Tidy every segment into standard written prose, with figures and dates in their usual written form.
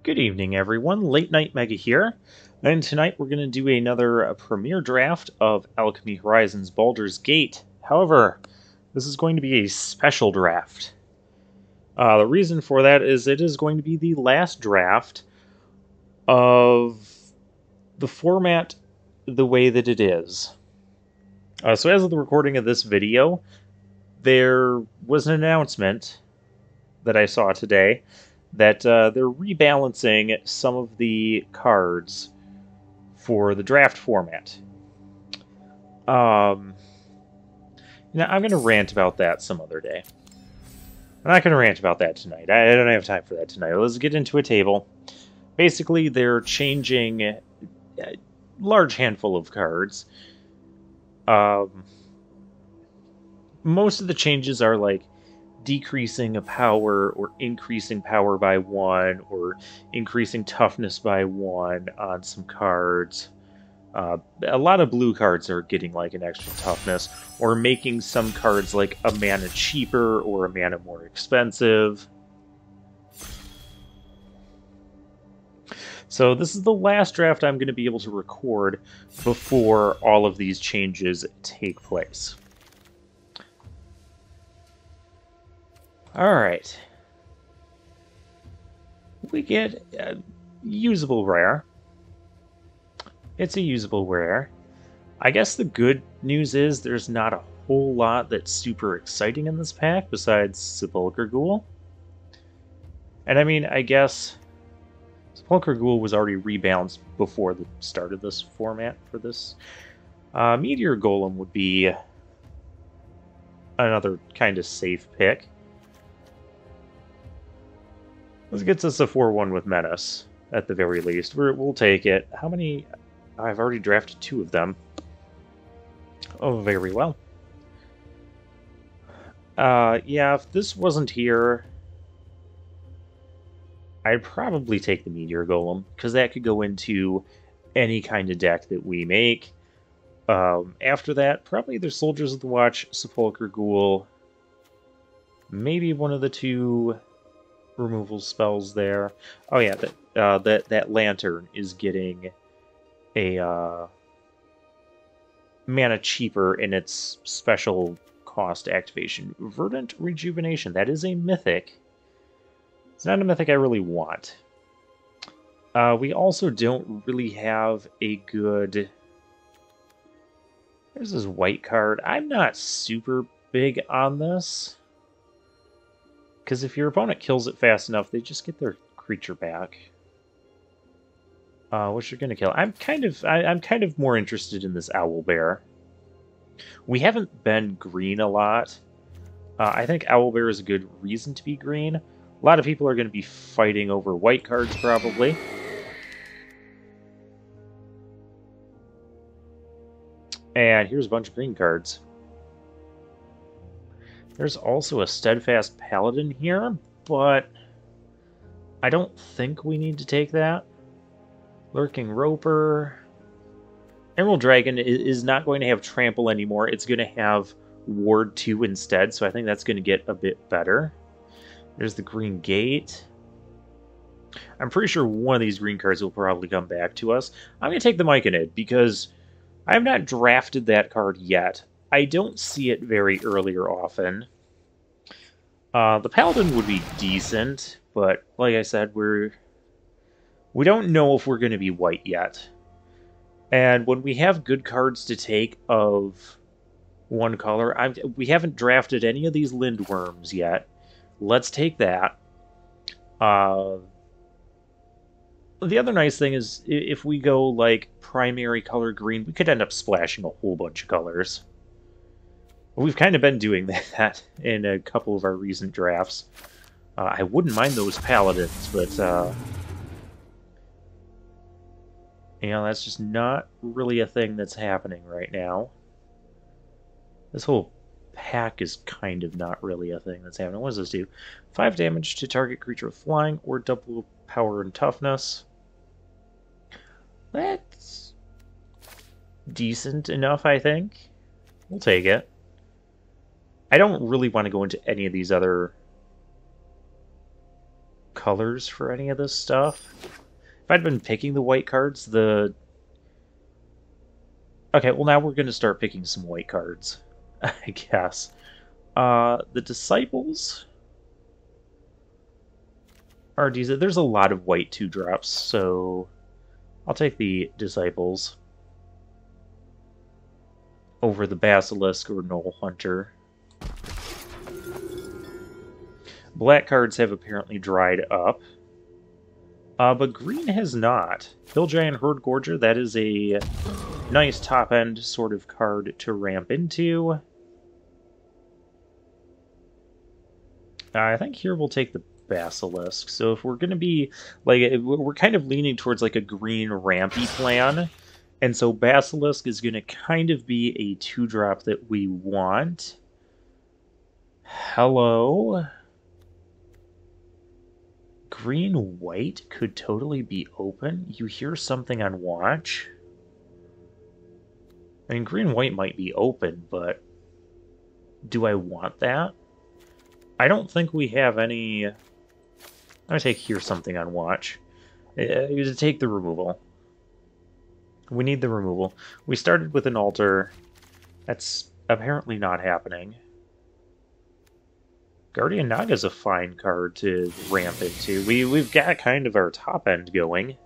Good evening, everyone. Late Night Mega here, and tonight we're going to do another premiere draft of Alchemy Horizons Baldur's Gate. However, this is going to be a special draft. The reason for that is it is going to be the last draft of the format the way that it is. So as of the recording of this video, there was an announcement that I saw today that they're rebalancing some of the cards for the draft format. Now, I'm going to rant about that some other day. I'm not going to rant about that tonight. I don't have time for that tonight. Let's get into a table. Basically, they're changing a large handful of cards. Most of the changes are like decreasing a power or increasing power by 1 or increasing toughness by 1 on some cards. A lot of blue cards are getting like an extra toughness, or making some cards like a mana cheaper or a mana more expensive. So this is the last draft I'm going to be able to record before all of these changes take place. Alright. We get a usable rare. It's a usable rare. I guess the good news is there's not a whole lot that's super exciting in this pack besides Sepulchre Ghoul. And I mean, I guess Sepulchre Ghoul was already rebalanced before the start of this format for this. Meteor Golem would be another kind of safe pick. This gets us a 4-1 with Menace, at the very least. We'll take it. How many? I've already drafted 2 of them. Oh, very well. Yeah, if this wasn't here, I'd probably take the Meteor Golem, because that could go into any kind of deck that we make. After that, probably either Soldiers of the Watch, Sepulchre Ghoul, maybe one of the 2 removal spells there. Oh yeah, that lantern is getting a mana cheaper in its special cost activation. Verdant Rejuvenation. That is a mythic. It's not a mythic I really want. We also don't really have a good... There's this white card. I'm not super big on this, because if your opponent kills it fast enough, they just get their creature back. Which you're gonna kill. I'm kind of more interested in this Owlbear. We haven't been green a lot. I think Owlbear is a good reason to be green. A lot of people are going to be fighting over white cards, probably. And here's a bunch of green cards. There's also a Steadfast Paladin here, but I don't think we need to take that. Lurking Roper. Emerald Dragon is not going to have Trample anymore. It's going to have Ward 2 instead, so I think that's going to get a bit better. There's the Green Gate. I'm pretty sure one of these green cards will probably come back to us. I'm going to take the Myconid, because I have not drafted that card yet. I don't see it very early or often. The Paladin would be decent, but like I said, we don't know if we're going to be white yet. And when we have good cards to take of one color, we haven't drafted any of these Lindworms yet. Let's take that. The other nice thing is, if we go like primary color green, we could end up splashing a whole bunch of colors. We've kind of been doing that in a couple of our recent drafts. I wouldn't mind those Paladins, but you know, that's just not really a thing that's happening right now. This whole pack is kind of not really a thing that's happening. What does this do? 5 damage to target creature with flying, or double power and toughness. That's decent enough, I think. We'll take it. I don't really want to go into any of these other colors for any of this stuff. If I'd been picking the white cards, the... Okay, well now we're going to start picking some white cards, I guess. The Disciples are decent. There's a lot of white 2-drops, so I'll take the Disciples over the Basilisk or Knoll Hunter. Black cards have apparently dried up, but green has not. Hill Giant Herd Gorger, that is a nice top-end sort of card to ramp into. I think here we'll take the Basilisk. So if we're going to be, like, we're kind of leaning towards, like, a green rampy plan. And so Basilisk is going to kind of be a 2-drop that we want. Hello? Green-white could totally be open. You hear something on watch. I mean, green-white might be open, but do I want that? I don't think we have any... I'm going to take hear something on watch. To take the removal. We need the removal. We started with an altar. That's apparently not happening. Guardian Naga's a fine card to ramp into. We've got kind of our top end going.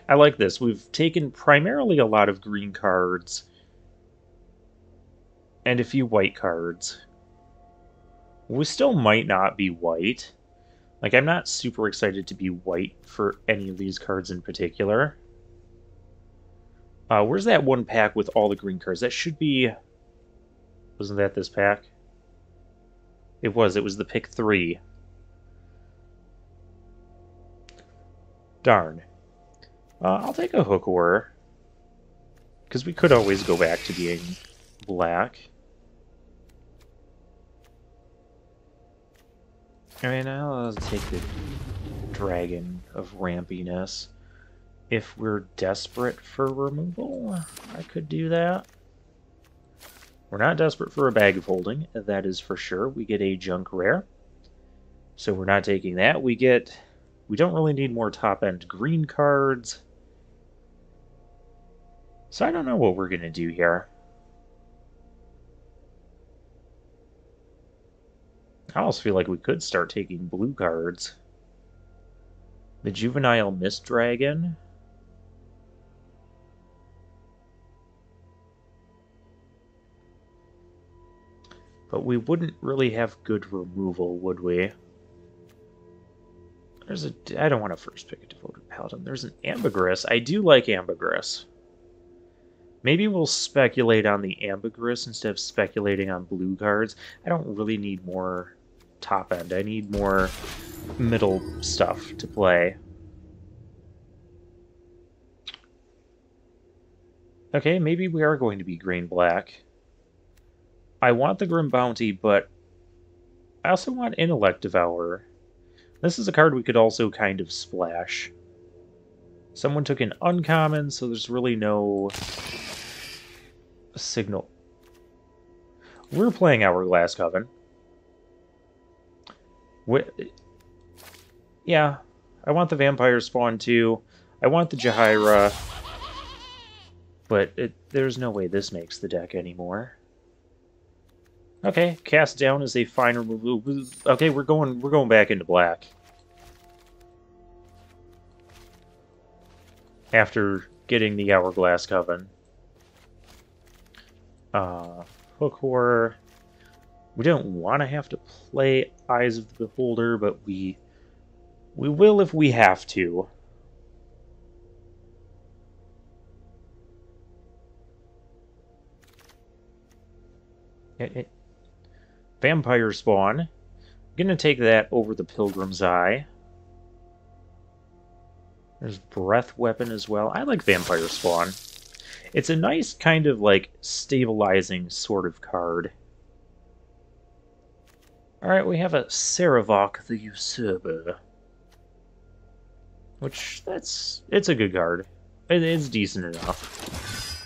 I like this. We've taken primarily a lot of green cards and a few white cards. We still might not be white. Like, I'm not super excited to be white for any of these cards in particular. Where's that one pack with all the green cards? That should be... Wasn't that this pack? It was. It was the pick 3. Darn. I'll take a Hook Horror. Because we could always go back to being black. I mean, I'll take the Dragon of Rampiness. If we're desperate for removal, I could do that. We're not desperate for a Bag of Holding, that is for sure. We get a Junk Rare. So we're not taking that. We don't really need more top-end green cards. So I don't know what we're going to do here. I almost feel like we could start taking blue cards. The Juvenile Mist Dragon. But we wouldn't really have good removal, would we? I don't want to first pick a Devoted Paladin. There's an Ambergris. I do like Ambergris. Maybe we'll speculate on the Ambergris instead of speculating on blue cards. I don't really need more top end. I need more middle stuff to play. Okay, maybe we are going to be green-black. I want the Grim Bounty, but I also want Intellect Devourer. This is a card we could also kind of splash. Someone took an uncommon, so there's really no signal. We're playing Hourglass Coven. Yeah, I want the Vampire Spawn too. I want the Jahaira. But there's no way this makes the deck anymore. Okay, Cast Down is a fine removal. Okay, we're going back into black. After getting the Hourglass Coven. Hook Horror. We don't want to have to play Eyes of the Beholder, but we will if we have to. Vampire Spawn. I'm gonna take that over the Pilgrim's Eye. There's Breath Weapon as well. I like Vampire Spawn. It's a nice kind of like stabilizing sort of card. Alright, we have a Saravok the Usurper. Which, it's a good card. It's decent enough.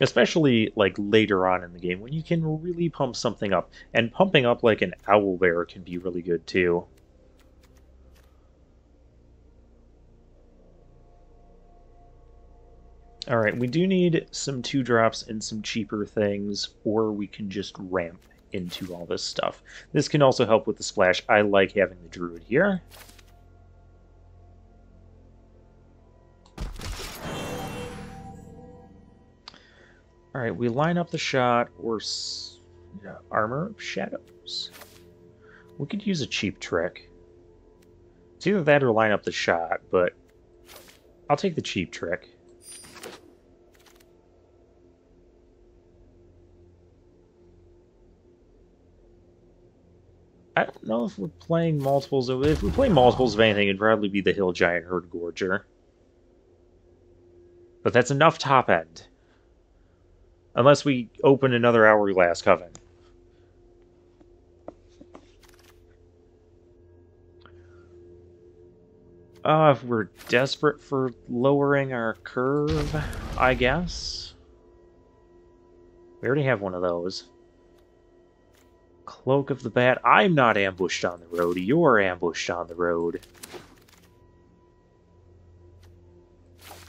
Especially, like, later on in the game, when you can really pump something up. And pumping up, like, an owlbear can be really good, too. Alright, we do need some 2-drops and some cheaper things, or we can just ramp into all this stuff. This can also help with the splash. I like having the druid here. Alright, we line up the shot, or armor of shadows. We could use a cheap trick. It's either that or line up the shot, but I'll take the cheap trick. I don't know if we're playing multiples. If we play multiples of anything, it'd probably be the Hill Giant Herd Gorger. But that's enough top end. Unless we open another Hourglass Coven. If we're desperate for lowering our curve, I guess. We already have one of those. Cloak of the Bat. I'm not ambushed on the road. You're ambushed on the road.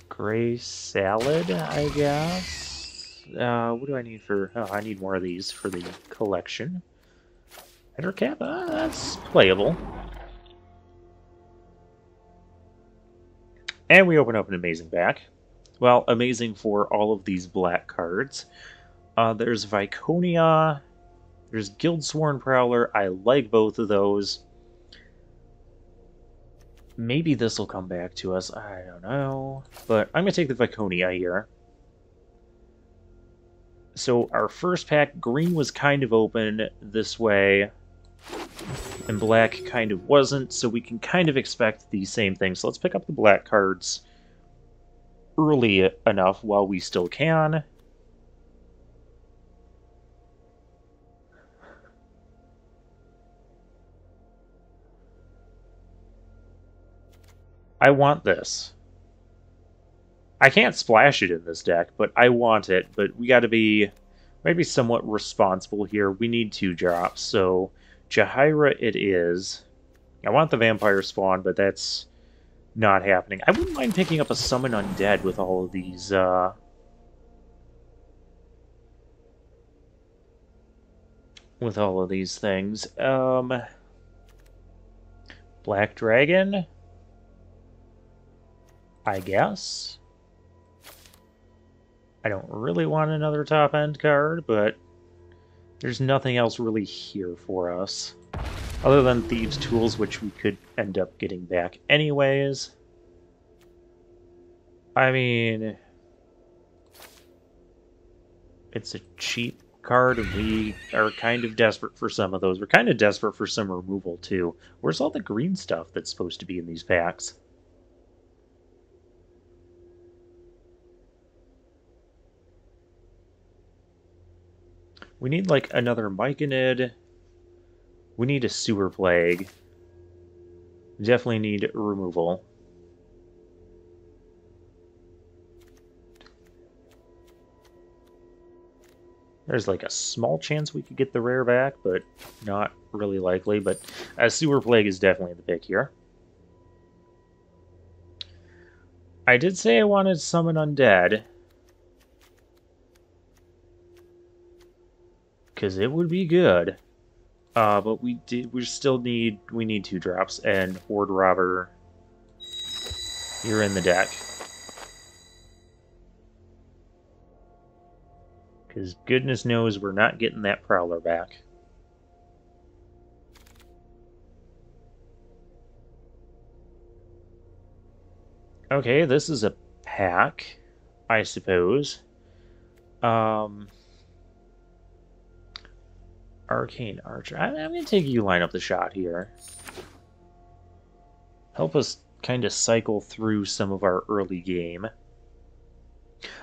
Gray Salad, I guess. What do I need for... Oh, I need more of these for the collection. Header cap? That's playable. And we open up an amazing back. Well, amazing for all of these black cards. There's Viconia. There's Guildsworn Prowler. I like both of those. Maybe this will come back to us. I don't know. But I'm going to take the Viconia here. So our first pack, green was kind of open this way. And black kind of wasn't, so we can kind of expect the same thing. So let's pick up the black cards early enough while we still can. I want this. I can't splash it in this deck, but I want it. But we got to be maybe somewhat responsible here. We need 2 drops, so Jahaira it is. I want the Vampire Spawn, but that's not happening. I wouldn't mind picking up a Summon Undead with all of these, with all of these things. Black Dragon, I guess. I don't really want another top-end card, but there's nothing else really here for us. Other than Thieves' Tools, which we could end up getting back anyways. I mean... it's a cheap card, and we are kind of desperate for some of those. We're kind of desperate for some removal, too. Where's all the green stuff that's supposed to be in these packs? We need, like, another Myconid. We need a Sewer Plague. We definitely need removal. There's, like, a small chance we could get the rare back, but not really likely. But a Sewer Plague is definitely the pick here. I did say I wanted Summon Undead. Because it would be good. But we need 2 drops, and Horde Robber, you're in the deck. Because goodness knows we're not getting that Prowler back. Okay, this is a pack, I suppose. Arcane Archer. I'm going to take you line up the shot here. Help us kind of cycle through some of our early game.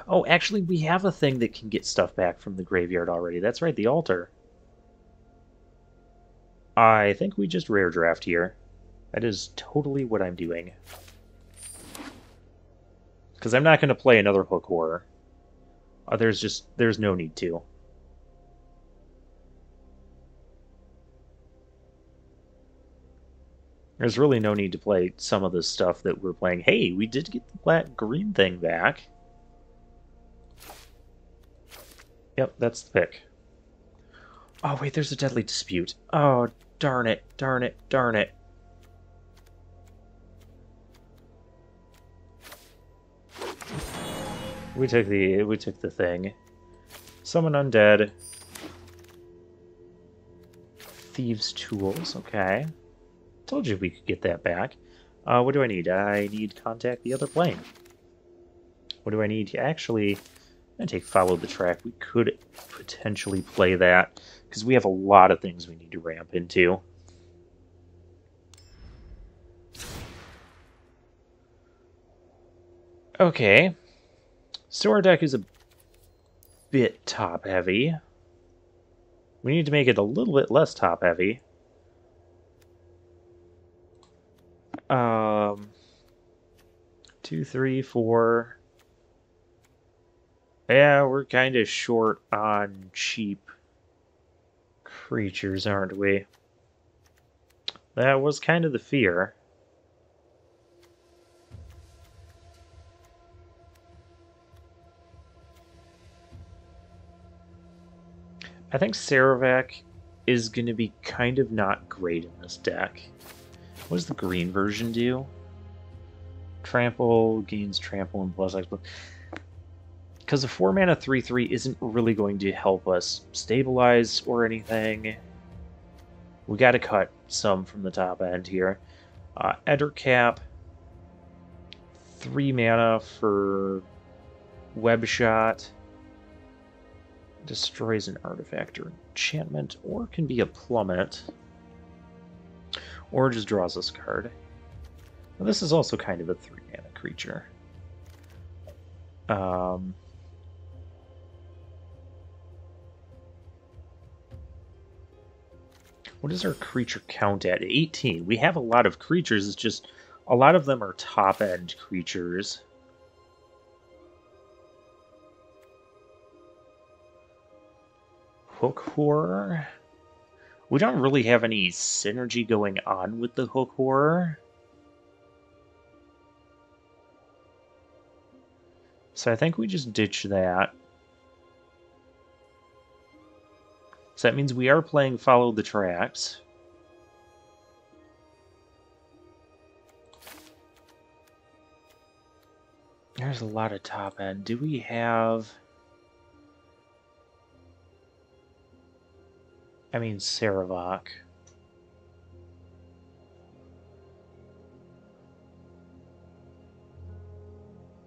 Oh, actually, we have a thing that can get stuff back from the graveyard already. That's right, the altar. I think we just rare draft here. That is totally what I'm doing. Because I'm not going to play another Hook Horror. There's no need to. There's really no need to play some of the stuff that we're playing. Hey, we did get the black-green thing back. Yep, that's the pick. Oh, wait, there's a deadly dispute. Oh, darn it, darn it, darn it. We took the thing. Summon undead. Thieves' tools, okay. Told you we could get that back. What do I need? I need contact the other plane. What do I need? Actually, I'm going to take follow the track. We could potentially play that, because we have a lot of things we need to ramp into. Okay. So our deck is a bit top-heavy. We need to make it a little bit less top-heavy. 2, 3, 4. Yeah, we're kind of short on cheap creatures, aren't we? That was kind of the fear. I think Saravak is going to be kind of not great in this deck. What does the green version do? Trample, gains trample and plus X. Because the 4-mana 3/3 isn't really going to help us stabilize or anything. We got to cut some from the top end here. Ender Cap, 3 mana for Web Shot. Destroys an artifact or enchantment, or can be a plummet. Or just draws us a card. Well, this is also kind of a 3-mana creature. What is our creature count at? 18. We have a lot of creatures, it's just a lot of them are top-end creatures. Hook Horror. We don't really have any synergy going on with the Hook Horror. So I think we just ditch that. So that means we are playing Follow the Tracks. There's a lot of top end. Do we have... I mean, Saravak.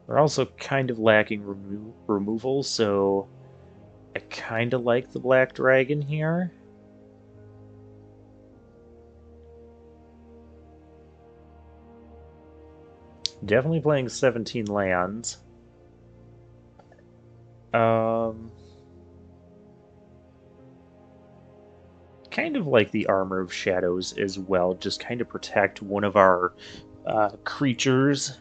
We're also kind of lacking removal, so I kind of like the Black Dragon here. Definitely playing 17 lands. Kind of like the Armor of Shadows as well, just kind of protect one of our creatures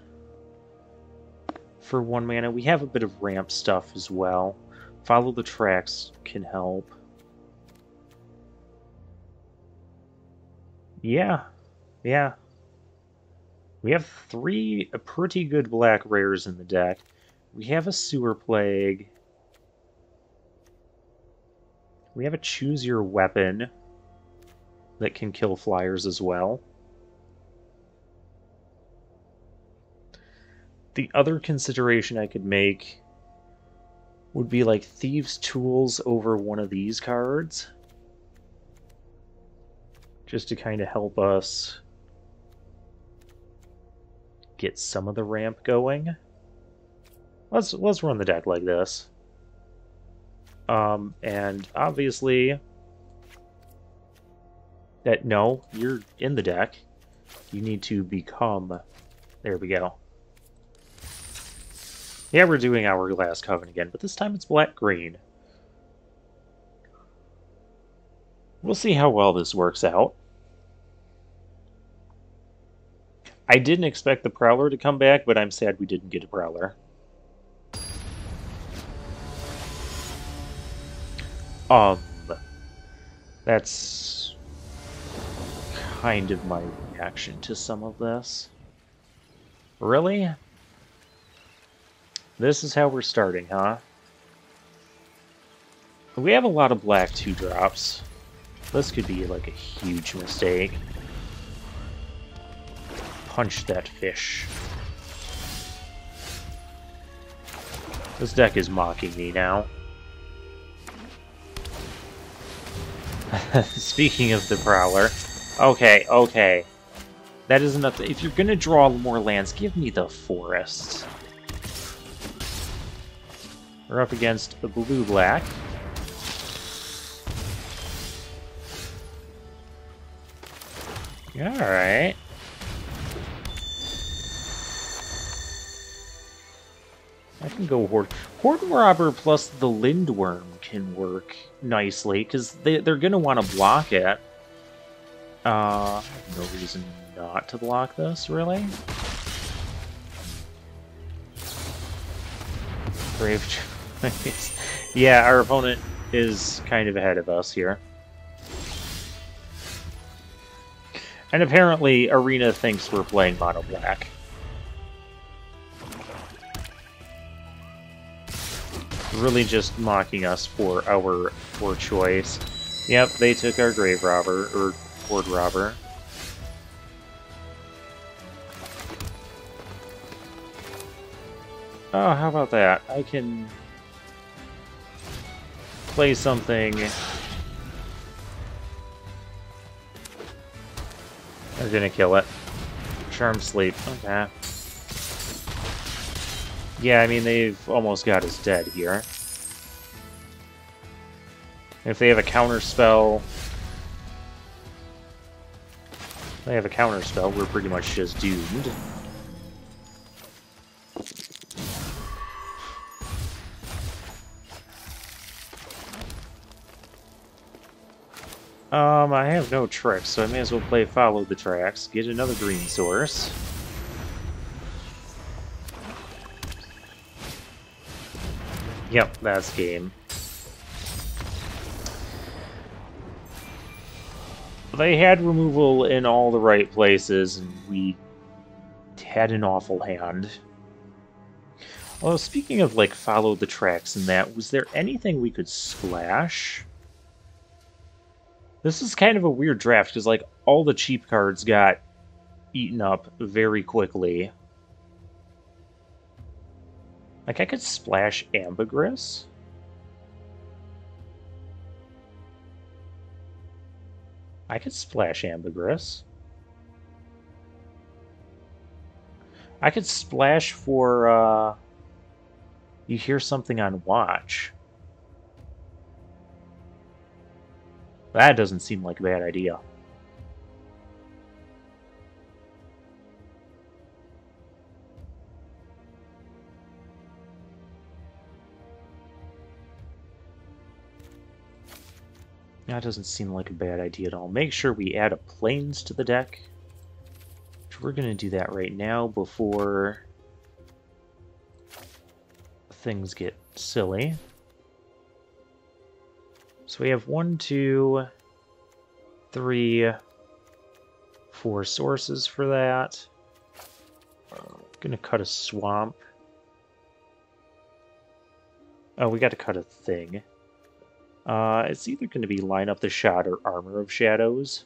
for 1 mana. We have a bit of ramp stuff as well. Follow the Tracks can help. Yeah. We have 3 pretty good black rares in the deck. We have a Sewer Plague. We have a Choose Your Weapon that can kill flyers as well. The other consideration I could make would be like Thieves' Tools over one of these cards. Just to kind of help us get some of the ramp going. Let's run the deck like this. And obviously that no, you're in the deck. You need to become. There we go. Yeah, we're doing Hourglass Coven again, but this time it's black-green. We'll see how well this works out. I didn't expect the Prowler to come back, but I'm sad we didn't get a Prowler. Um, that's kind of my reaction to some of this. Really? This is how we're starting, huh? We have a lot of black 2-drops. This could be like a huge mistake. Punch that fish. This deck is mocking me now. Speaking of the Prowler. Okay, okay. That is enough. If you're gonna draw more lands, give me the forest. We're up against the blue-black. Alright. I can go Horde. Horde Robber plus the Lindworm can work nicely, because they're going to want to block it. I have no reason not to block this, really. Brave choice. Yeah, our opponent is kind of ahead of us here. And apparently, Arena thinks we're playing mono black. Really just mocking us for our poor choice. Yep, they took our Grave Robber, or Horde Robber. Oh, how about that? I can play something. They're gonna kill it. Charm Sleep. Okay. Yeah, I mean, they've almost got us dead here. If they have a counter spell... we're pretty much just doomed. I have no tricks, so I may as well play Follow the Tracks, get another green source. Yep, that's game. They had removal in all the right places, and we had an awful hand. Well, speaking of, like, Follow the Tracks and that, was there anything we could splash? This is kind of a weird draft, because, like, all the cheap cards got eaten up very quickly. Like, I could splash Ambergris? I could splash Ambergris. I could splash for, you hear something on watch. That doesn't seem like a bad idea. That doesn't seem like a bad idea at all. Make sure we add a plains to the deck. We're going to do that right now before things get silly. So we have 1, 2, 3, 4 sources for that. Gonna cut a swamp. Oh, we got to cut a thing. It's either going to be Line Up the Shot or Armor of Shadows.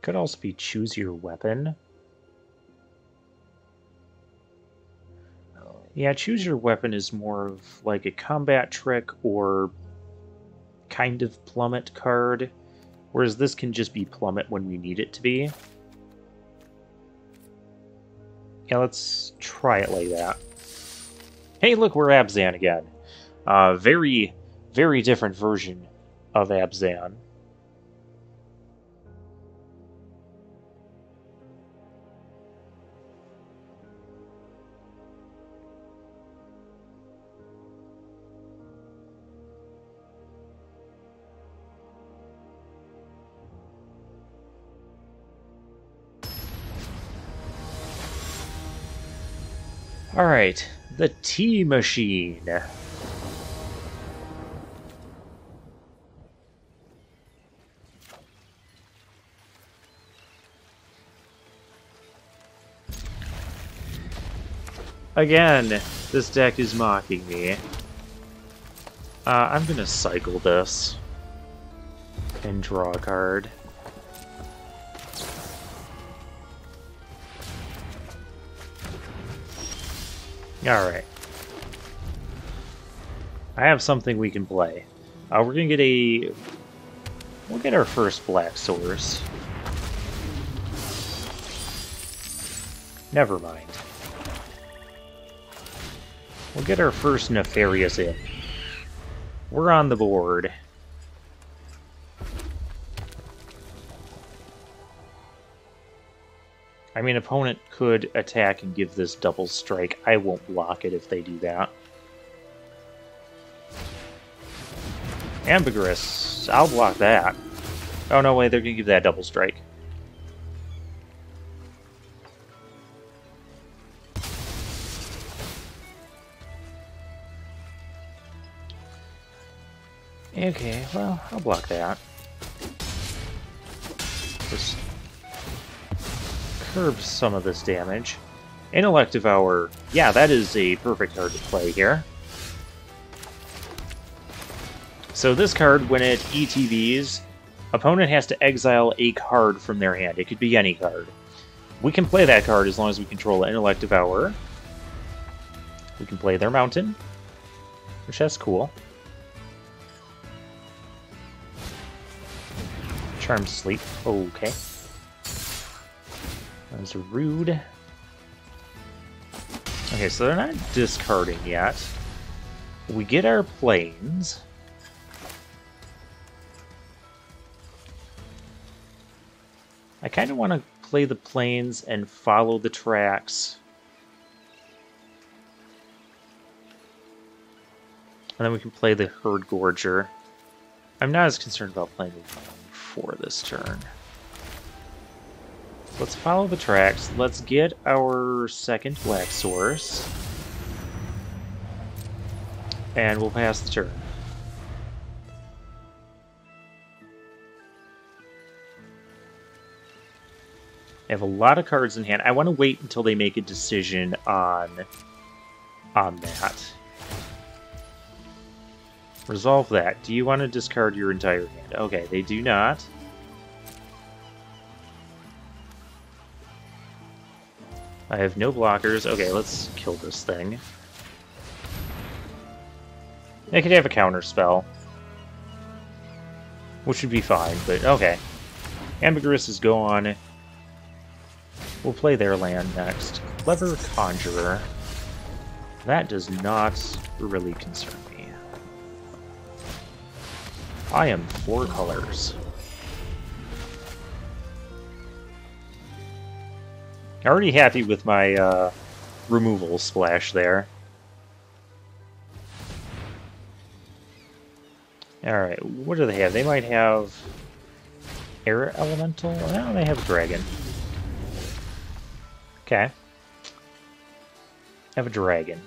Could also be Choose Your Weapon. Yeah, Choose Your Weapon is more of like a combat trick or kind of plummet card, whereas this can just be plummet when we need it to be. Yeah, let's try it like that. Hey, look, we're Abzan again. Very, very different version of Abzan. Alright, the tea machine. Again, this deck is mocking me. I'm gonna cycle this and draw a card. Alright. I have something we can play. We're gonna get a... We'll get our first black source. Never mind. We'll get our first nefarious in. We're on the board. I mean, opponent could attack and give this double strike. I won't block it if they do that. Ambiguous. I'll block that. Oh, no way, they're going to give that double strike. Okay, well, I'll block that. Just curb some of this damage. Intellect Devour. Yeah, that is a perfect card to play here. So this card, when it ETBs, opponent has to exile a card from their hand. It could be any card. We can play that card as long as we control Intellect Devour. We can play their mountain, which that's cool. Charmed Sleep. Okay. That's rude. Okay, so they're not discarding yet. We get our planes. I kind of want to play the planes and follow the tracks. And then we can play the Herd Gorger. I'm not as concerned about playing the for this turn. Let's follow the tracks. Let's get our second black source. And we'll pass the turn. I have a lot of cards in hand. I want to wait until they make a decision on that. Resolve that. Do you want to discard your entire hand? Okay, they do not. I have no blockers. Okay, let's kill this thing. They could have a counter spell, which would be fine, but okay. Ambiguous is gone. We'll play their land next. Clever Conjurer. That does not really concern me. I am 4 colors. Already happy with my removal splash there. Alright, what do they have? They might have Air Elemental? No, they have a Dragon. Okay. Have a Dragon.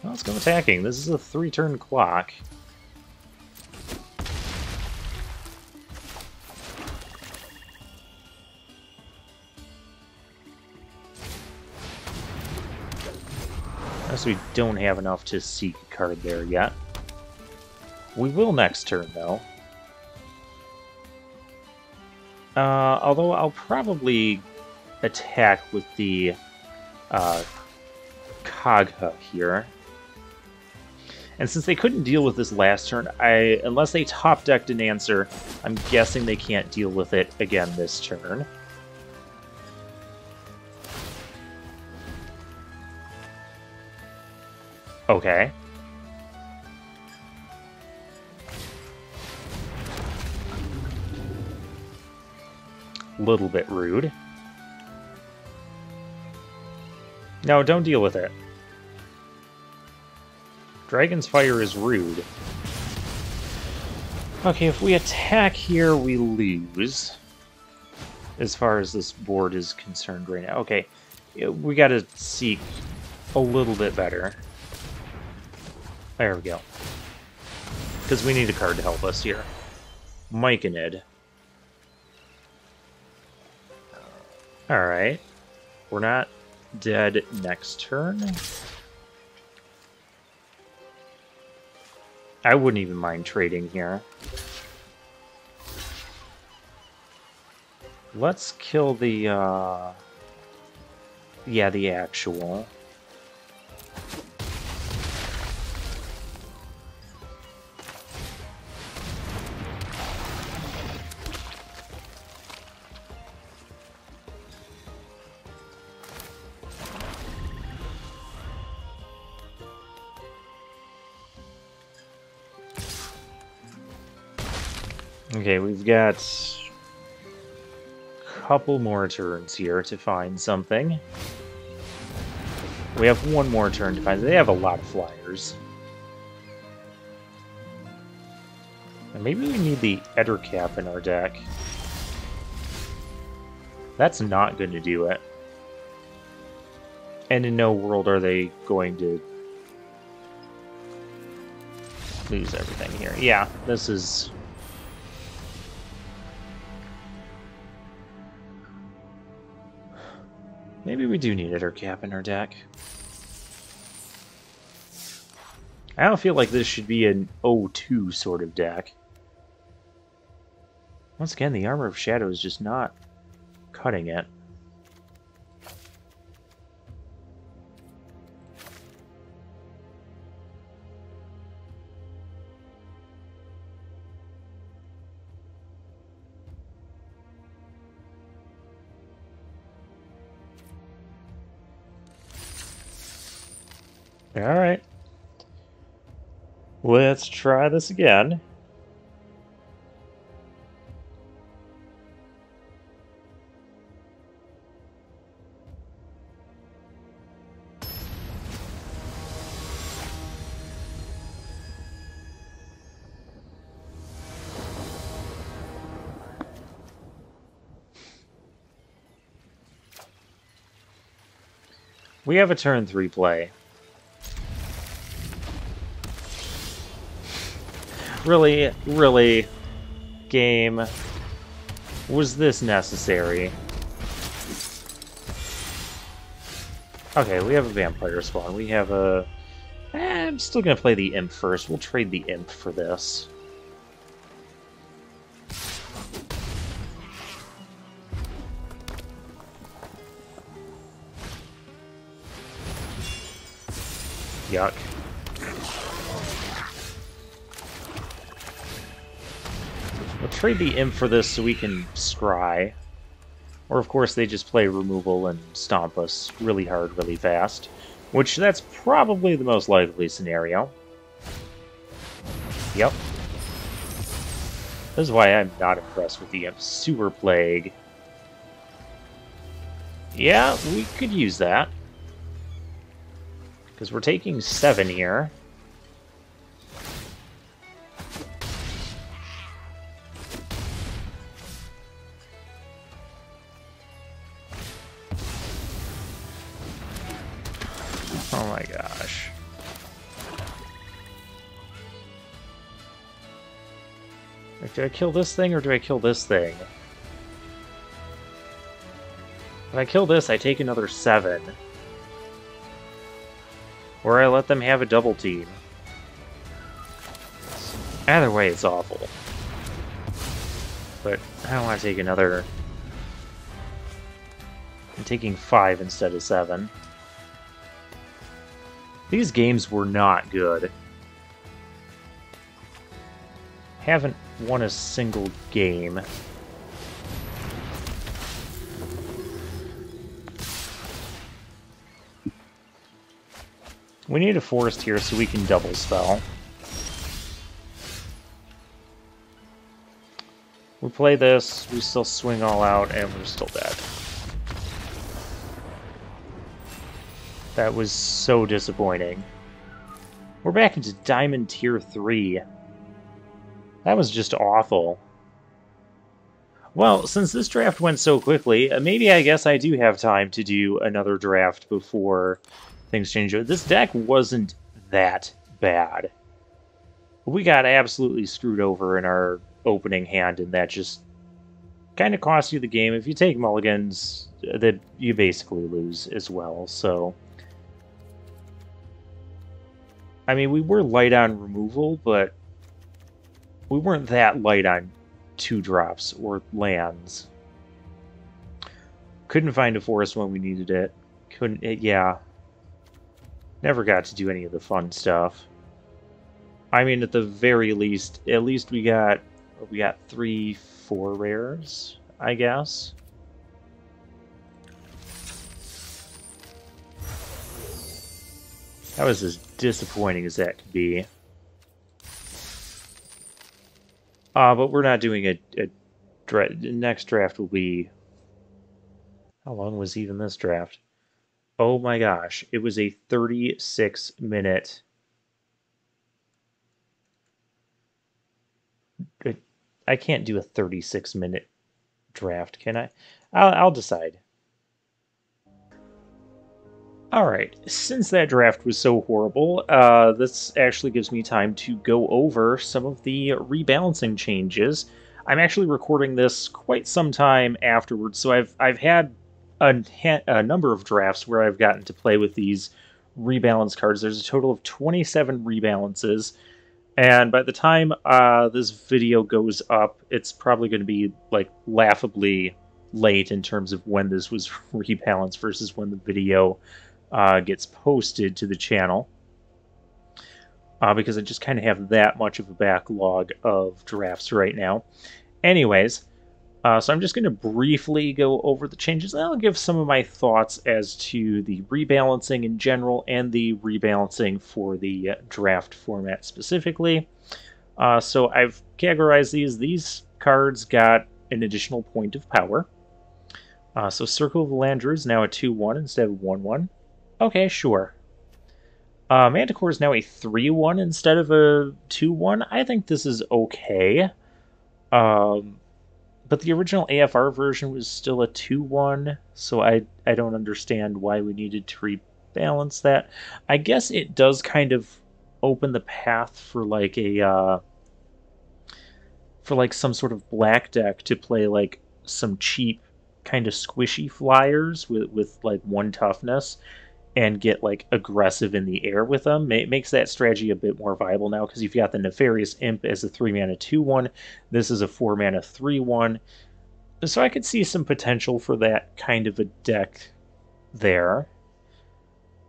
Well, let's go attacking. This is a 3-turn clock. We don't have enough to seek a card there yet. We will next turn, though. Although I'll probably attack with the Kagha here. And since they couldn't deal with this last turn, unless they top-decked an answer, I'm guessing they can't deal with it again this turn. Okay. Little bit rude. No, don't deal with it. Dragon's Fire is rude. Okay, if we attack here, we lose. As far as this board is concerned right now. Okay. we gotta seek a little bit better. There we go. Because we need a card to help us here. Myconid. Alright. We're not dead next turn. I wouldn't even mind trading here. Let's kill the, yeah, the actual. Okay, we've got a couple more turns here to find something. We have one more turn to find. They have a lot of flyers. And maybe we need the Ettercap in our deck. That's not going to do it. And in no world are they going to lose everything here. Yeah, this is... Maybe we do need Ettercap in our deck. I don't feel like this should be an 0-2 sort of deck. Once again, the Armor of Shadow is just not cutting it. Alright. Let's try this again. We have a turn 3 play. Really, game, was this necessary? Okay, we have a vampire spawn. We have a... I'm still gonna play the imp first. We'll trade the imp for this. Yuck. We'll trade the imp for this so we can scry. Or of course they just play removal and stomp us really hard, really fast. Which that's probably the most likely scenario. Yep. This is why I'm not impressed with the imp. Sewer Plague. Yeah, we could use that. Because we're taking 7 here. Oh my gosh. Like, do I kill this thing or do I kill this thing? If I kill this, I take another 7. Or I let them have a double team. Either way, it's awful. But I don't want to take another... I'm taking 5 instead of 7. These games were not good. Haven't won a single game. We need a forest here so we can double spell. We play this, we still swing all out, and we're still dead. That was so disappointing. We're back into Diamond Tier 3. That was just awful. Well, since this draft went so quickly, maybe I guess I do have time to do another draft before things change. This deck wasn't that bad. We got absolutely screwed over in our opening hand, and that just kind of cost you the game. If you take mulligans, that you basically lose as well. So, I mean, we were light on removal, but we weren't that light on 2-drops or lands. Couldn't find a forest when we needed it. Couldn't it? Yeah. Never got to do any of the fun stuff. I mean, at the very least, at least we got 3, 4 rares, I guess. That was as disappointing as that could be. But we're not doing a next draft will be... How long was even this draft? Oh my gosh, it was a 36-minute... I can't do a 36-minute draft, can I? I'll decide. Alright, since that draft was so horrible, this actually gives me time to go over some of the rebalancing changes. I'm actually recording this quite some time afterwards, so I've had a number of drafts where I've gotten to play with these rebalance cards. There's a total of 27 rebalances, and by the time this video goes up, it's probably going to be like laughably late in terms of when this was rebalanced versus when the video gets posted to the channel, because I just kind of have that much of a backlog of drafts right now. Anyways, so I'm just going to briefly go over the changes, and I'll give some of my thoughts as to the rebalancing in general and the rebalancing for the draft format specifically. So I've categorized these. These cards got an additional point of power. So Circle of Valandra is now a 2-1 instead of 1-1. Okay, sure. Manticore is now a 3-1 instead of a 2-1. I think this is okay. But the original AFR version was still a 2-1, so I don't understand why we needed to rebalance that. I guess it does kind of open the path for like a some sort of black deck to play like some cheap kind of squishy flyers with like 1 toughness and get like aggressive in the air with them. It makes that strategy a bit more viable now, because you've got the Nefarious Imp as a 3-mana 2-1. This is a 4-mana 3-1. So I could see some potential for that kind of a deck there.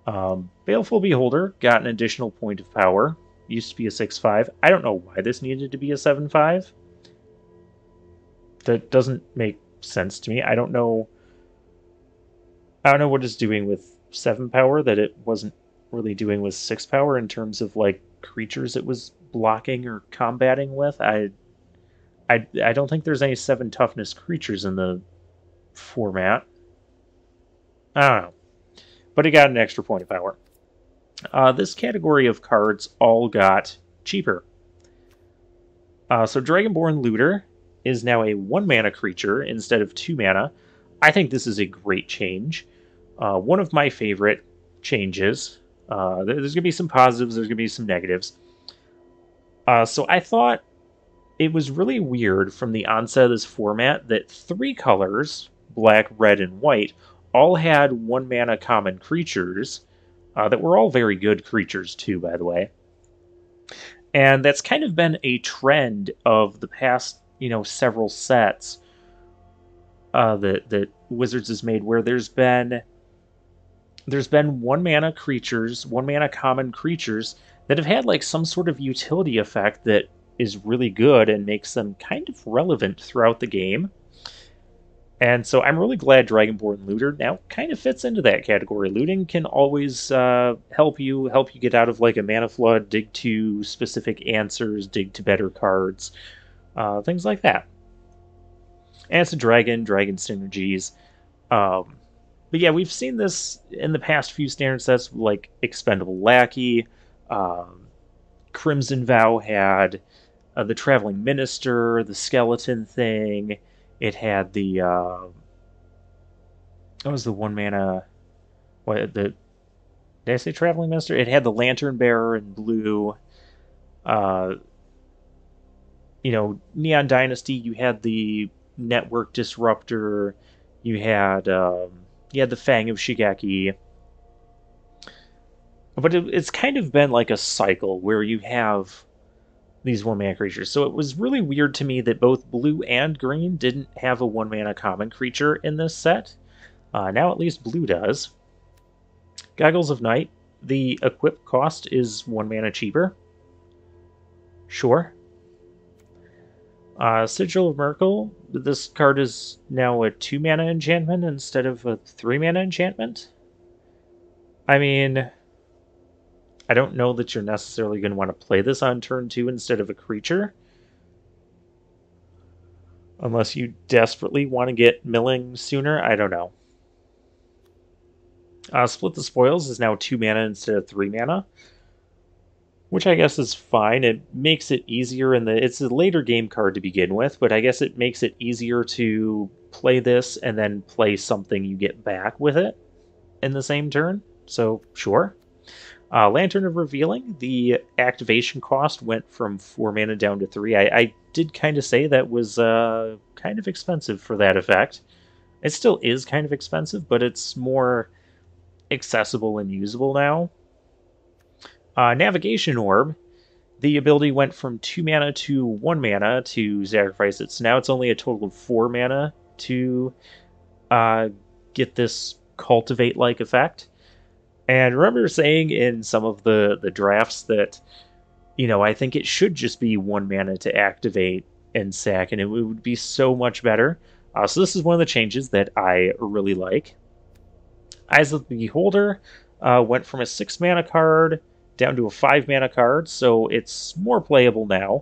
Baleful Beholder got an additional point of power. Used to be a 6-5. I don't know why this needed to be a 7-5. That doesn't make sense to me. I don't know what it's doing with 7 power that it wasn't really doing with 6 power in terms of like creatures it was blocking or combating with. I don't think there's any 7 toughness creatures in the format. I don't know. But it got an extra point of power. This category of cards all got cheaper. So Dragonborn Looter is now a 1-mana creature instead of 2 mana. I think this is a great change. One of my favorite changes. There's going to be some positives, there's going to be some negatives. So I thought it was really weird from the onset of this format that 3 colors, black, red, and white, all had 1-mana common creatures that were all very good creatures too, by the way. And that's kind of been a trend of the past, several sets that Wizards has made, where there's been 1-mana creatures, 1-mana common creatures that have had like some sort of utility effect that is really good and makes them kind of relevant throughout the game. And so I'm really glad Dragonborn Looter now kind of fits into that category. Looting can always help you get out of like a mana flood, dig to specific answers, dig to better cards, things like that. And it's a dragon synergies. But yeah, we've seen this in the past few standard sets, like Expendable Lackey. Crimson Vow had the Traveling Minister, the Skeleton thing, It had the what was the 1 mana? What the did I say Traveling Minister? It had the Lantern Bearer in blue. Uh, Neon Dynasty. You had the Network Disruptor. You had the Fang of Shigeki. But it's kind of been like a cycle where you have these 1 mana creatures. So it was really weird to me that both blue and green didn't have a 1 mana common creature in this set. Now at least blue does. Goggles of Night. The equip cost is 1 mana cheaper. Sure. Sigil of Merkle. This card is now a 2 mana enchantment instead of a 3 mana enchantment. I mean, I don't know that you're necessarily going to want to play this on turn 2 instead of a creature. Unless you desperately want to get milling sooner, I don't know. Split the Spoils is now 2 mana instead of 3 mana. Which I guess is fine. It makes it easier it's a later game card to begin with, but I guess it makes it easier to play this and then play something you get back with it in the same turn. So, sure. Lantern of Revealing, the activation cost went from 4 mana down to 3. I did kind of say that was kind of expensive for that effect. It still is kind of expensive, but it's more accessible and usable now. Navigation Orb, the ability went from 2 mana to 1 mana to sacrifice it. So now it's only a total of 4 mana to get this Cultivate-like effect. And remember saying in some of the drafts that, I think it should just be 1 mana to activate and sack, and it would be so much better. So this is one of the changes that I really like. Eyes of the Beholder went from a 6 mana card down to a 5 mana card, so it's more playable now.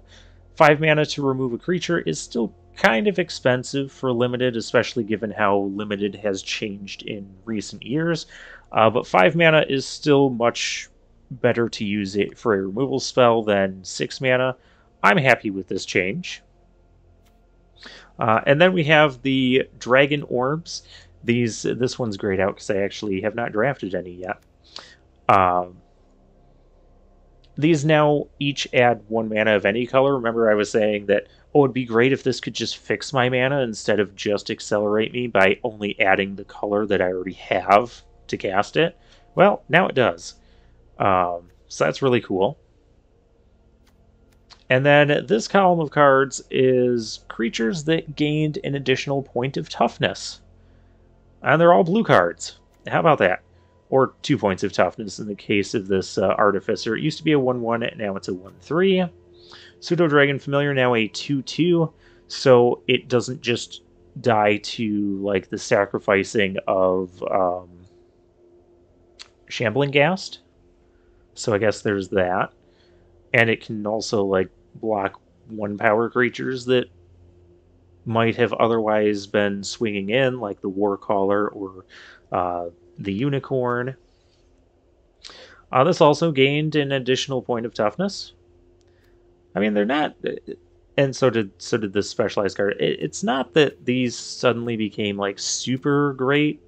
5 mana to remove a creature is still kind of expensive for limited, especially given how limited has changed in recent years. But 5 mana is still much better to use it for a removal spell than 6 mana. I'm happy with this change. And then we have the Dragon Orbs. This one's grayed out because I actually have not drafted any yet. These now each add 1 mana of any color. Remember I was saying that, it'd be great if this could just fix my mana instead of just accelerate me by only adding the color that I already have to cast it. Well, now it does. So that's really cool. And then this column of cards is creatures that gained an additional point of toughness. And they're all blue cards. How about that? Or 2 points of toughness in the case of this Artificer. It used to be a 1/1, now it's a 1/3. Pseudo Dragon Familiar, now a 2/2, so it doesn't just die to like the sacrificing of Shambling Ghast. So I guess there's that. And it can also like block 1-power creatures that might have otherwise been swinging in, like the Warcaller or the Unicorn. This also gained an additional point of toughness. I mean, they're not, and so did this specialized card. It's not that these suddenly became like super great,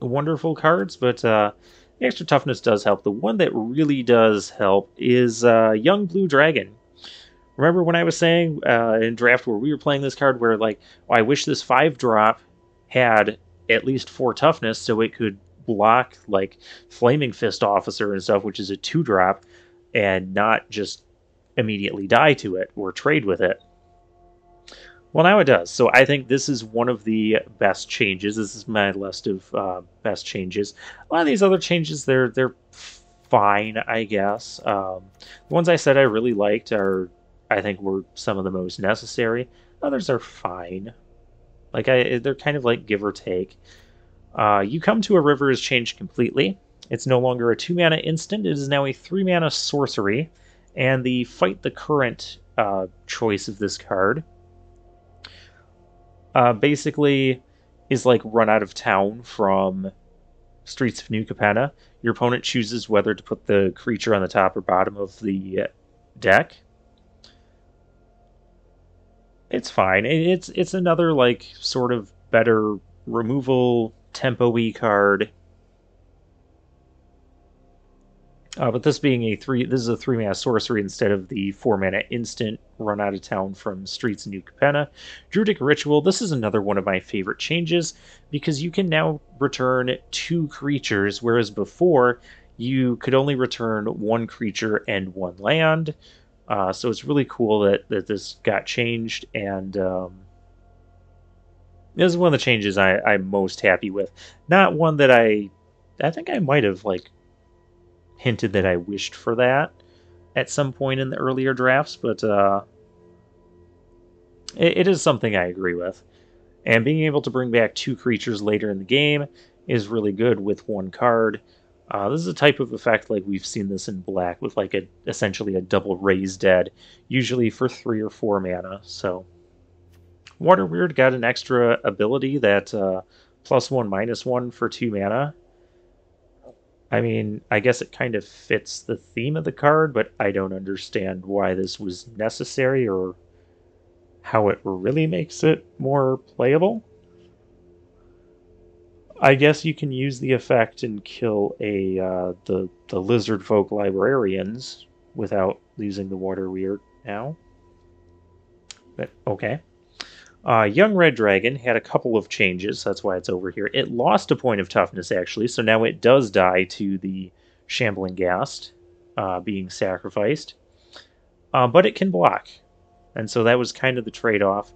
wonderful cards, but the extra toughness does help. The one that really does help is Young Blue Dragon. Remember when I was saying in draft where we were playing this card where like, I wish this 5-drop had at least 4 toughness so it could block like Flaming Fist Officer and stuff, which is a 2-drop, and not just immediately die to it or trade with it. Well, now it does. So I think this is one of the best changes. This is my list of best changes. A lot of these other changes, they're fine, I guess. The ones I said I really liked I think were some of the most necessary. Others are fine. Like they're kind of like give or take. You Come to a River is changed completely. It's no longer a 2-mana instant. It is now a 3-mana sorcery. And the Fight the Current choice of this card basically is like Run Out of Town from Streets of New Capenna. Your opponent chooses whether to put the creature on the top or bottom of the deck. It's fine. It's another like sort of better removal tempo-y card. But this being this is a 3-mana sorcery instead of the 4-mana instant run out of town from Streets of New Capenna. Druidic Ritual, this is another one of my favorite changes because you can now return 2 creatures, whereas before you could only return 1 creature and 1 land. So it's really cool that this got changed, and this is one of the changes I'm most happy with. Not one that I think I might have like hinted that I wished for that at some point in the earlier drafts, but it is something I agree with. And being able to bring back 2 creatures later in the game is really good with 1 card. This is a type of effect like we've seen this in black with like essentially a double Raise Dead, usually for 3 or 4 mana. So Water Weird got an extra ability that +1/-1 for 2 mana. I mean, I guess it kind of fits the theme of the card, but I don't understand why this was necessary or how it really makes it more playable. I guess you can use the effect and kill the lizard folk librarians without using the Water Weird now. But okay. Young Red Dragon had a couple of changes. That's why it's over here. It lost a point of toughness, actually, so now it does die to the Shambling Ghast being sacrificed. But it can block, and so that was kind of the trade-off.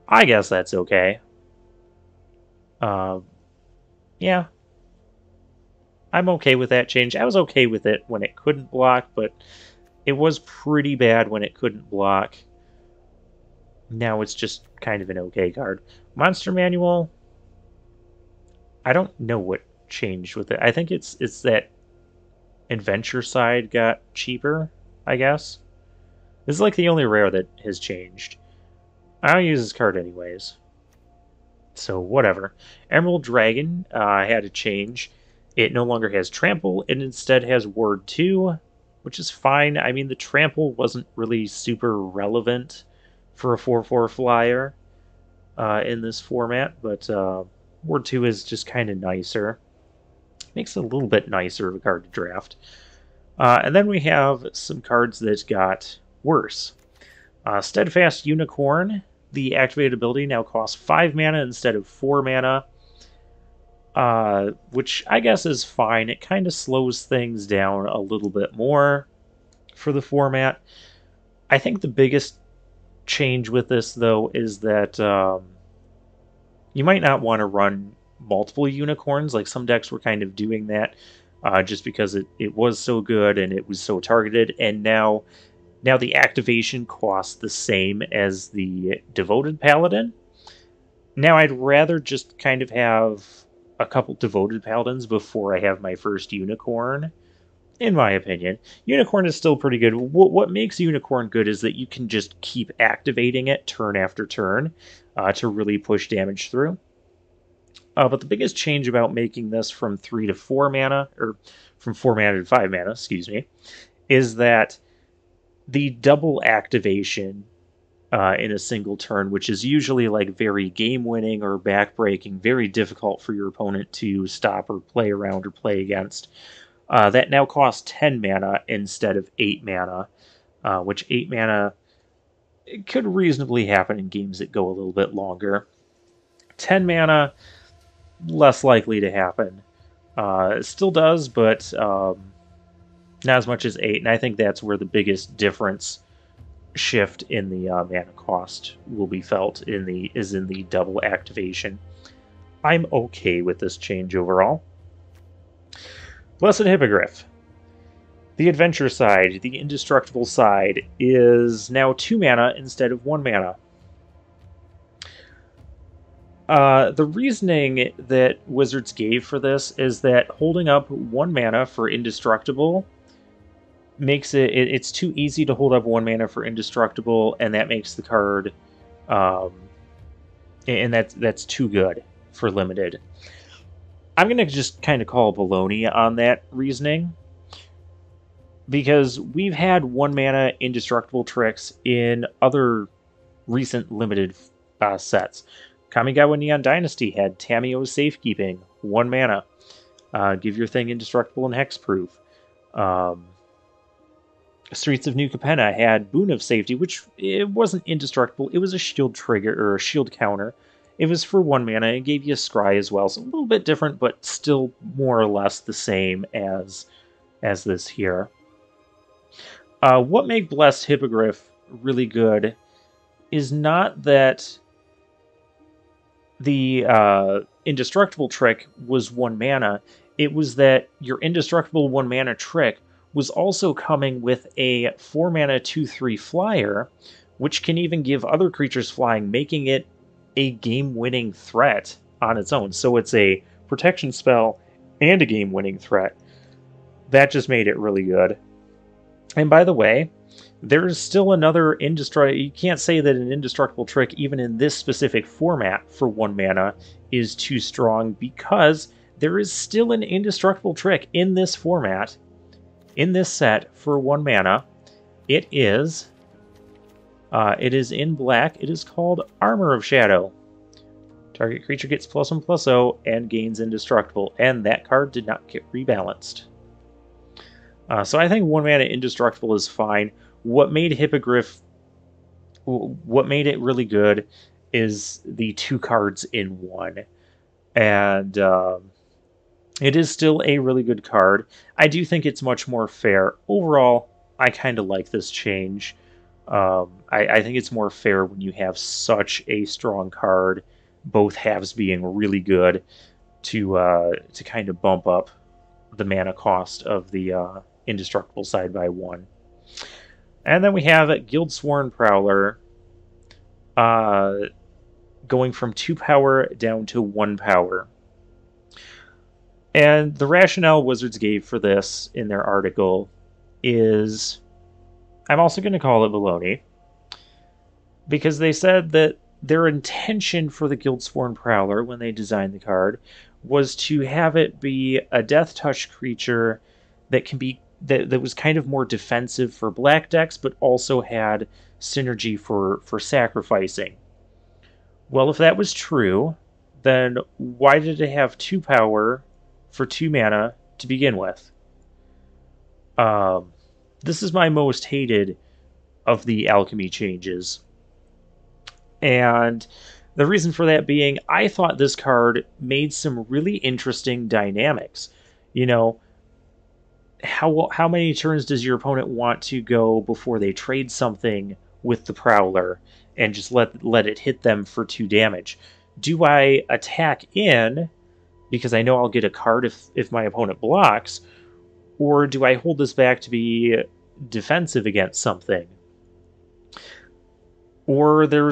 I guess that's okay. Yeah. I'm okay with that change. I was okay with it when it couldn't block, but it was pretty bad when it couldn't block. Now it's just kind of an okay card. Monster Manual, I don't know what changed with it. I think it's that adventure side got cheaper, I guess. This is like the only rare that has changed. I don't use this card anyways. So whatever. Emerald Dragon had a change. It no longer has Trample. It instead has Ward 2, which is fine. I mean, the Trample wasn't really super relevant for a 4/4 flyer in this format, but Ward 2 is just kind of nicer. Makes it a little bit nicer of a card to draft. And then we have some cards that got worse. Steadfast Unicorn, the activated ability now costs 5 mana instead of 4 mana, which I guess is fine. It kind of slows things down a little bit more for the format. I think the biggest change with this, though, is that you might not want to run multiple unicorns. Like some decks were kind of doing that just because it was so good and it was so targeted, and now the activation costs the same as the Devoted Paladin. Now I'd rather just kind of have a couple Devoted Paladins before I have my first unicorn, in my opinion. Unicorn is still pretty good. What makes Unicorn good is that you can just keep activating it turn after turn to really push damage through. But the biggest change about making this from 3 to 4 mana, or from 4 mana to 5 mana, excuse me, is that the double activation in a single turn, which is usually like very game-winning or back-breaking, very difficult for your opponent to stop or play around or play against, that now costs 10 mana instead of 8 mana, which 8 mana could reasonably happen in games that go a little bit longer. 10 mana, less likely to happen. It still does, but not as much as 8, and I think that's where the biggest difference shift in the mana cost will be felt in the double activation. I'm okay with this change overall. Blessed Hippogriff. The adventure side, the indestructible side, is now 2 mana instead of 1 mana. The reasoning that Wizards gave for this is that holding up 1 mana for indestructible makes it's too easy to hold up 1 mana for indestructible, and that makes the card and that's too good for limited. I'm gonna just kind of call baloney on that reasoning, because we've had 1 mana indestructible tricks in other recent limited sets. Kamigawa Neon Dynasty had Tamiyo's Safekeeping, 1 mana. Give your thing indestructible and hexproof. Streets of New Capenna had Boon of Safety, which it wasn't indestructible. It was a shield trigger or a shield counter. It was for 1 mana. It gave you a scry as well, so a little bit different, but still more or less the same as this here. What made Blessed Hippogriff really good is not that the indestructible trick was 1 mana. It was that your indestructible 1 mana trick was also coming with a 4 mana 2/3 flyer, which can even give other creatures flying, making it a game-winning threat on its own. So it's a protection spell and a game-winning threat. That just made it really good. And by the way, there's still another indestructible. You can't say that an indestructible trick, even in this specific format for 1 mana, is too strong, because there is still an indestructible trick in this format, in this set, for 1 mana. It is in black. It is called Armor of Shadow. Target creature gets +1/+0 and gains indestructible, and that card did not get rebalanced. So I think 1 mana indestructible is fine. What made Hippogriff, what made it really good, is the 2 cards in 1, and it is still a really good card. I do think it's much more fair. Overall, I kind of like this change. I think it's more fair when you have such a strong card, both halves being really good, to kind of bump up the mana cost of the indestructible side by 1. And then we have Guildsworn Prowler, going from 2 power down to 1 power. And the rationale Wizards gave for this in their article is, I'm also going to call it baloney, because they said that their intention for the Guildsworn Prowler when they designed the card was to have it be a Death Touch creature that can be that was kind of more defensive for black decks, but also had synergy for sacrificing. Well, if that was true, then why did it have 2 power for 2 mana to begin with? This is my most hated of the Alchemy changes. And the reason for that being, I thought this card made some really interesting dynamics. You know, how many turns does your opponent want to go before they trade something with the Prowler and just let it hit them for 2 damage? Do I attack in, because I know I'll get a card if my opponent blocks, or do I hold this back to be defensive against something? Or there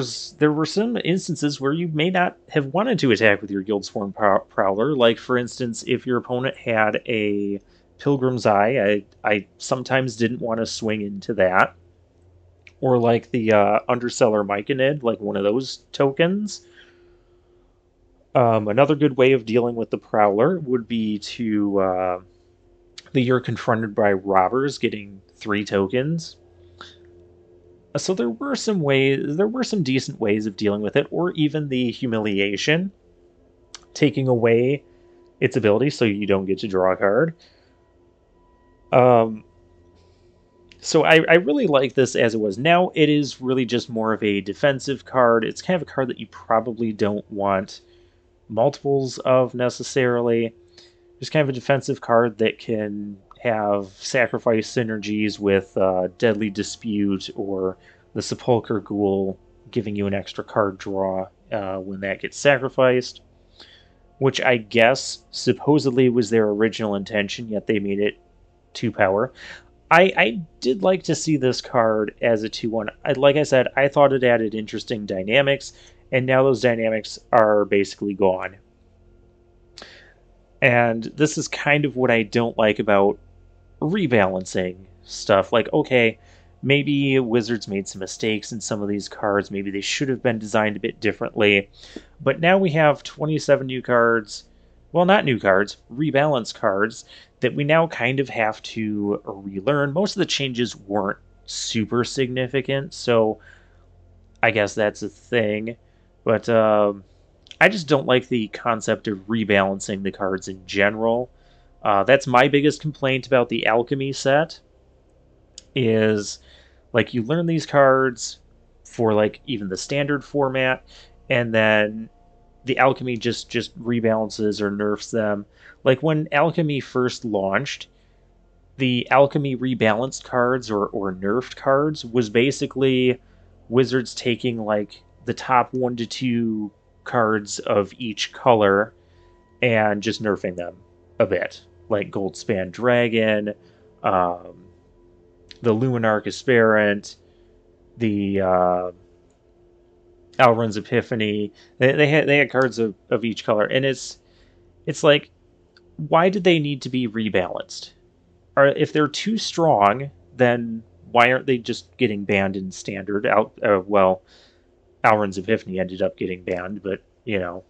were some instances where you may not have wanted to attack with your Guildsworn Prowler, like, for instance, if your opponent had a Pilgrim's Eye, I sometimes didn't want to swing into that. Or like the Underseller Myconid, like one of those tokens. Another good way of dealing with the Prowler would be to you're confronted by robbers, getting 3 tokens. So there were some decent ways of dealing with it, or even the Humiliation, taking away its ability so you don't get to draw a card. So I really like this as it was. Now it is really just more of a defensive card. It's kind of a card that you probably don't want multiples of necessarily. Just kind of a defensive card that can have sacrifice synergies with Deadly Dispute or the Sepulchre Ghoul, giving you an extra card draw when that gets sacrificed, which I guess supposedly was their original intention, yet they made it 2 power. I did like to see this card as a 2/1. Like I said, I thought it added interesting dynamics, and now those dynamics are basically gone. And this is kind of what I don't like about rebalancing stuff. Like, okay, maybe Wizards made some mistakes in some of these cards. Maybe they should have been designed a bit differently. But now we have 27 new cards. Well, not new cards, rebalance cards that we now kind of have to relearn. Most of the changes weren't super significant, so I guess that's a thing. But I just don't like the concept of rebalancing the cards in general. That's my biggest complaint about the Alchemy set, is like you learn these cards for like even the standard format, and then the Alchemy just rebalances or nerfs them. Like when Alchemy first launched, the Alchemy rebalanced cards or nerfed cards was basically Wizards taking like the top 1 to 2 cards of each color and just nerfing them a bit, like Goldspan Dragon, um, the Luminarch Aspirant, the Alrund's Epiphany. They had cards of each color, and it's like, why did they need to be rebalanced? Or if they're too strong, then why aren't they just getting banned in standard? Well, Alrund's Epiphany ended up getting banned, but you know.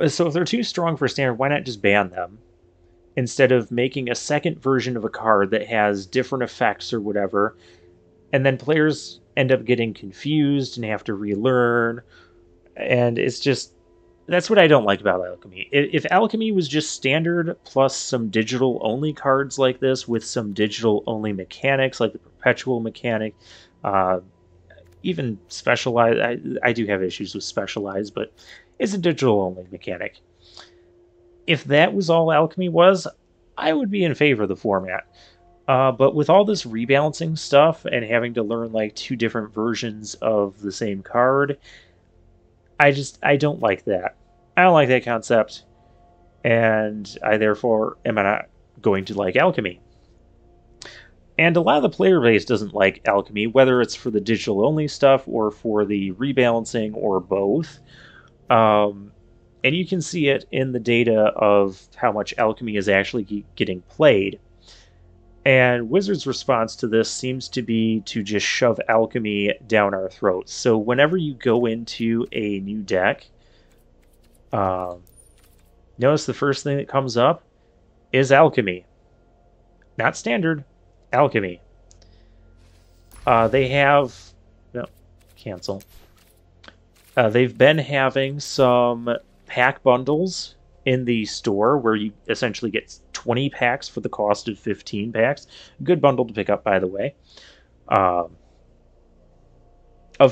So if they're too strong for standard, why not just ban them instead of making a second version of a card that has different effects or whatever, and then players end up getting confused and have to relearn, and it's just, that's what I don't like about Alchemy. If Alchemy was just standard plus some digital only cards like this with some digital only mechanics like the perpetual mechanic, uh, even specialized, I do have issues with specialized, but it's a digital only mechanic. If that was all Alchemy was, I would be in favor of the format. But with all this rebalancing stuff and having to learn like 2 different versions of the same card, I don't like that. I don't like that concept, and I therefore am not going to like Alchemy. And a lot of the player base doesn't like Alchemy, whether it's for the digital only stuff or for the rebalancing or both. And you can see it in the data of how much Alchemy is actually getting played. And Wizards' response to this seems to be to just shove Alchemy down our throats. So whenever you go into a new deck, notice the first thing that comes up is Alchemy. Not standard, Alchemy. They have... No, cancel. They've been having some pack bundles in the store where you essentially get 20 packs for the cost of 15 packs. Good bundle to pick up, by the way. Of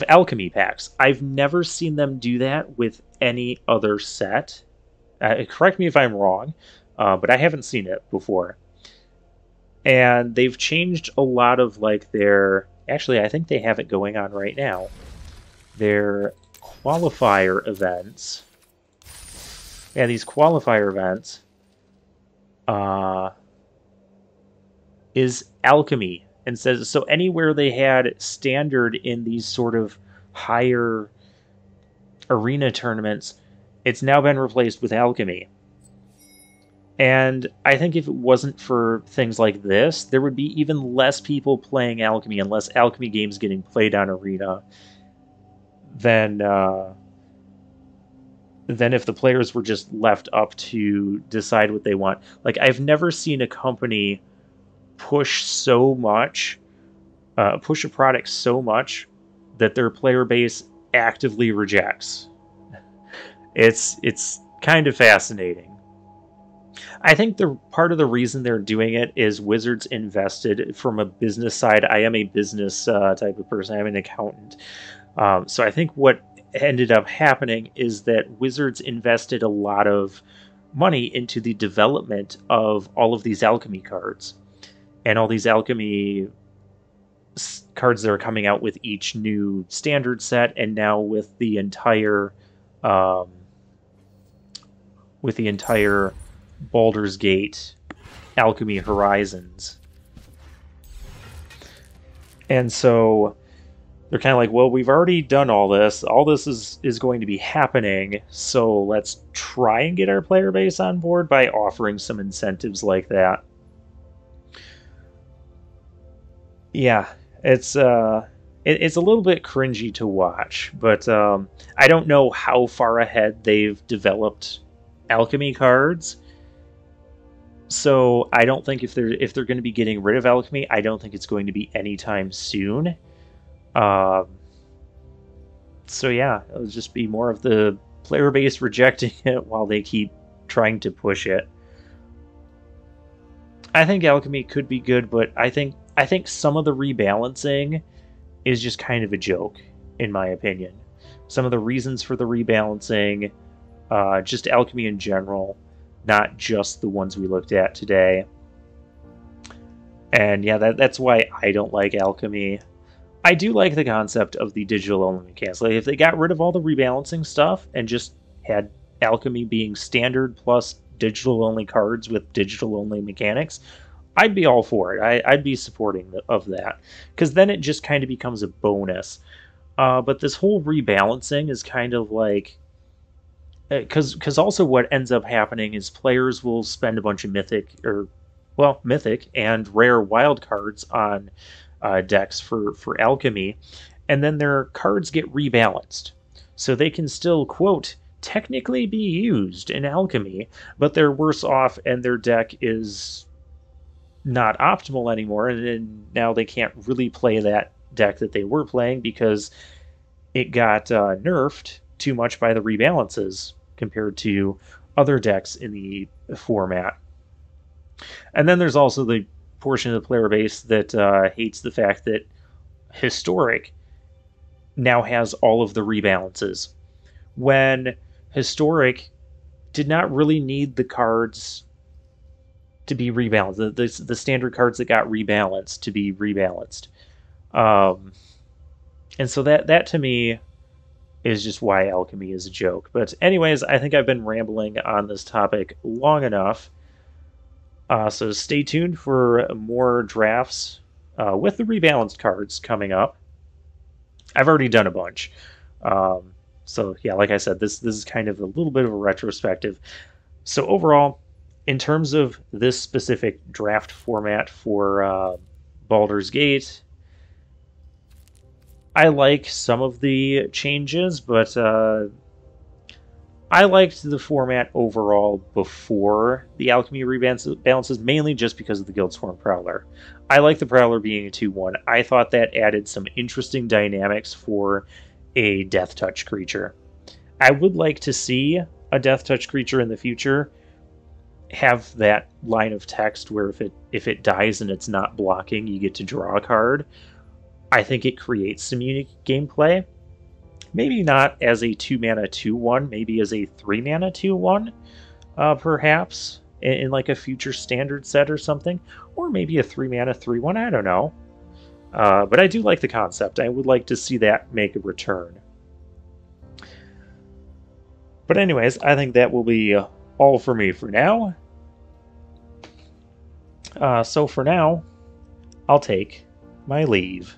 Alchemy packs. I've never seen them do that with any other set. Correct me if I'm wrong, but I haven't seen it before. And they've changed a lot of like their... Actually, I think they have it going on right now. Their qualifier events. Yeah, these qualifier events is Alchemy. And says, so anywhere they had standard in these sort of higher arena tournaments, it's now been replaced with Alchemy. And I think if it wasn't for things like this, there would be even less people playing Alchemy and less Alchemy games getting played on Arena than if the players were just left up to decide what they want. Like, I've never seen a company push so much, push a product so much that their player base actively rejects. It's kind of fascinating. I think the part of the reason they're doing it is Wizards invested from a business side. I am a business type of person. I'm an accountant. So I think what ended up happening is that Wizards invested a lot of money into the development of all of these Alchemy cards. And all these Alchemy cards that are coming out with each new standard set, and now with the entire Baldur's Gate Alchemy Horizons. And so they're kind of like, well, we've already done all this. All this is going to be happening, so let's try and get our player base on board by offering some incentives like that. Yeah, it's a little bit cringy to watch, but I don't know how far ahead they've developed Alchemy cards. So I don't think if they're going to be getting rid of Alchemy, I don't think it's going to be anytime soon. So yeah, it'll just be more of the player base rejecting it while they keep trying to push it. I think Alchemy could be good, but I think some of the rebalancing is just kind of a joke, in my opinion. Some of the reasons for the rebalancing, just Alchemy in general, not just the ones we looked at today. And yeah, that's why I don't like Alchemy. I do like the concept of the digital only mechanics. Like if they got rid of all the rebalancing stuff and just had Alchemy being standard plus digital only cards with digital only mechanics, I'd be all for it. I'd be supporting of that because then it just kind of becomes a bonus. But this whole rebalancing is kind of like because also what ends up happening is players will spend a bunch of mythic and rare wild cards on decks for Alchemy, and then their cards get rebalanced. So they can still, quote, technically be used in Alchemy, but they're worse off and their deck is not optimal anymore, and now they can't really play that deck that they were playing because it got nerfed too much by the rebalances compared to other decks in the format. And then there's also the portion of the player base that hates the fact that Historic now has all of the rebalances, when Historic did not really need the cards to be rebalanced, the standard cards that got rebalanced to be rebalanced. And so that to me is just why Alchemy is a joke. But anyways, I think I've been rambling on this topic long enough. So stay tuned for more drafts with the rebalanced cards coming up. I've already done a bunch. So yeah, like I said, this is kind of a little bit of a retrospective. So overall, in terms of this specific draft format for Baldur's Gate, I like some of the changes, but I liked the format overall before the Alchemy rebalances, mainly just because of the Guildsworn Prowler. I like the Prowler being a 2-1. I thought that added some interesting dynamics for a Death Touch creature. I would like to see a Death Touch creature in the future have that line of text where if it dies and it's not blocking, you get to draw a card. I think it creates some unique gameplay. Maybe not as a 2-mana 2-1, maybe as a 3-mana 2-1, perhaps, in like a future standard set or something. Or maybe a 3-mana 3-1, I don't know. But I do like the concept. I would like to see that make a return. But anyways, I think that will be all for me for now. So for now, I'll take my leave.